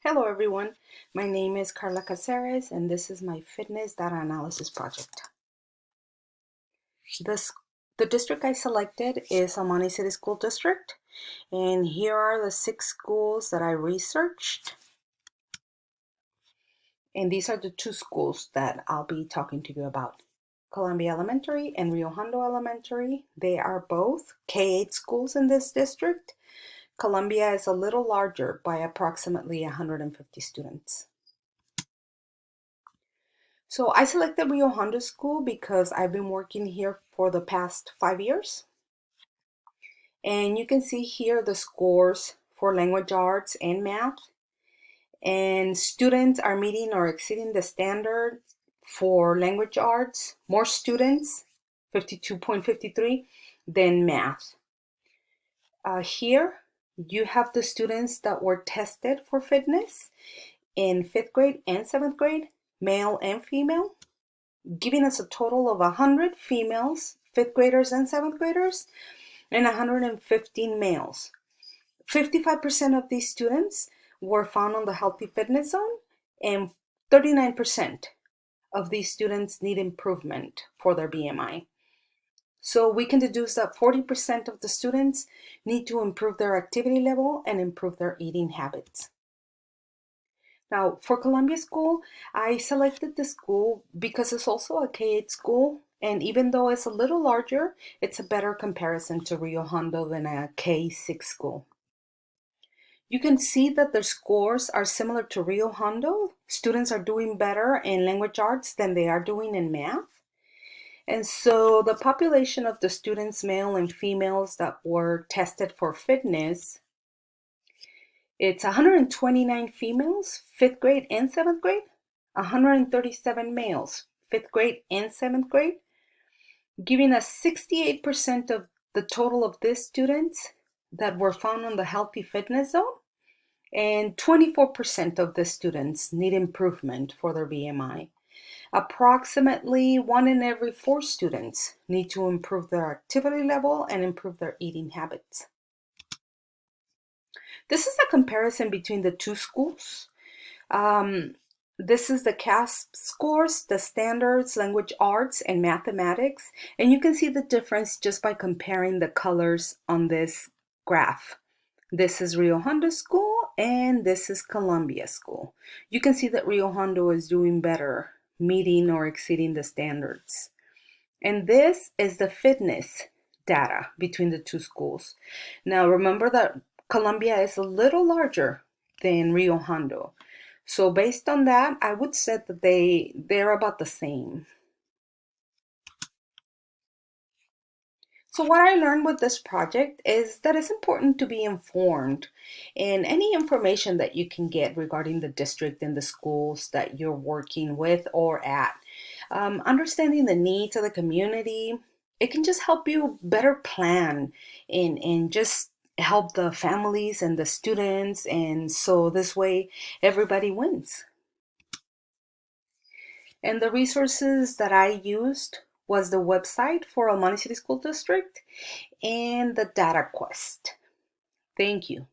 Hello everyone, my name is Carla Caceres and this is my fitness data analysis project. The district I selected is El Monte City School District, and here are the 6 schools that I researched. And these are the 2 schools that I'll be talking to you about. Columbia Elementary and Rio Hondo Elementary. They are both K-8 schools in this district. Columbia is a little larger by approximately 150 students. So I selected Rio Hondo School because I've been working here for the past 5 years. And you can see here the scores for language arts and math. And students are meeting or exceeding the standard for language arts, more students, 52.53, than math. Here you have the students that were tested for fitness in 5th grade and 7th grade, male and female, giving us a total of 100 females, 5th graders and 7th graders, and 115 males. 55% of these students were found on the healthy fitness zone, and 39% of these students need improvement for their BMI. So we can deduce that 40% of the students need to improve their activity level and improve their eating habits. Now, for Columbia School, I selected the school because it's also a K-8 school, and even though it's a little larger, it's a better comparison to Rio Hondo than a K-6 school. You can see that their scores are similar to Rio Hondo. Students are doing better in language arts than they are doing in math. And so the population of the students, male and females, that were tested for fitness, it's 129 females, 5th grade and 7th grade, 137 males, 5th grade and 7th grade, giving us 68% of the total of these students that were found on the healthy fitness zone, and 24% of the students need improvement for their BMI. Approximately 1 in every 4 students need to improve their activity level and improve their eating habits. This is a comparison between the 2 schools. This is the CASP scores, the standards, language arts, and mathematics. And you can see the difference just by comparing the colors on this graph. This is Rio Hondo School and this is Columbia School. You can see that Rio Hondo is doing better, meeting or exceeding the standards. And this is the fitness data between the 2 schools. Now remember that Columbia is a little larger than Rio Hondo. So based on that, I would say that they're about the same. So what I learned with this project is that it's important to be informed, and any information that you can get regarding the district and the schools that you're working with or at. Understanding the needs of the community, it can just help you better plan and just help the families and the students, and so this way everybody wins. And the resources that I used was the website for El Monte City School District and the data quest. Thank you.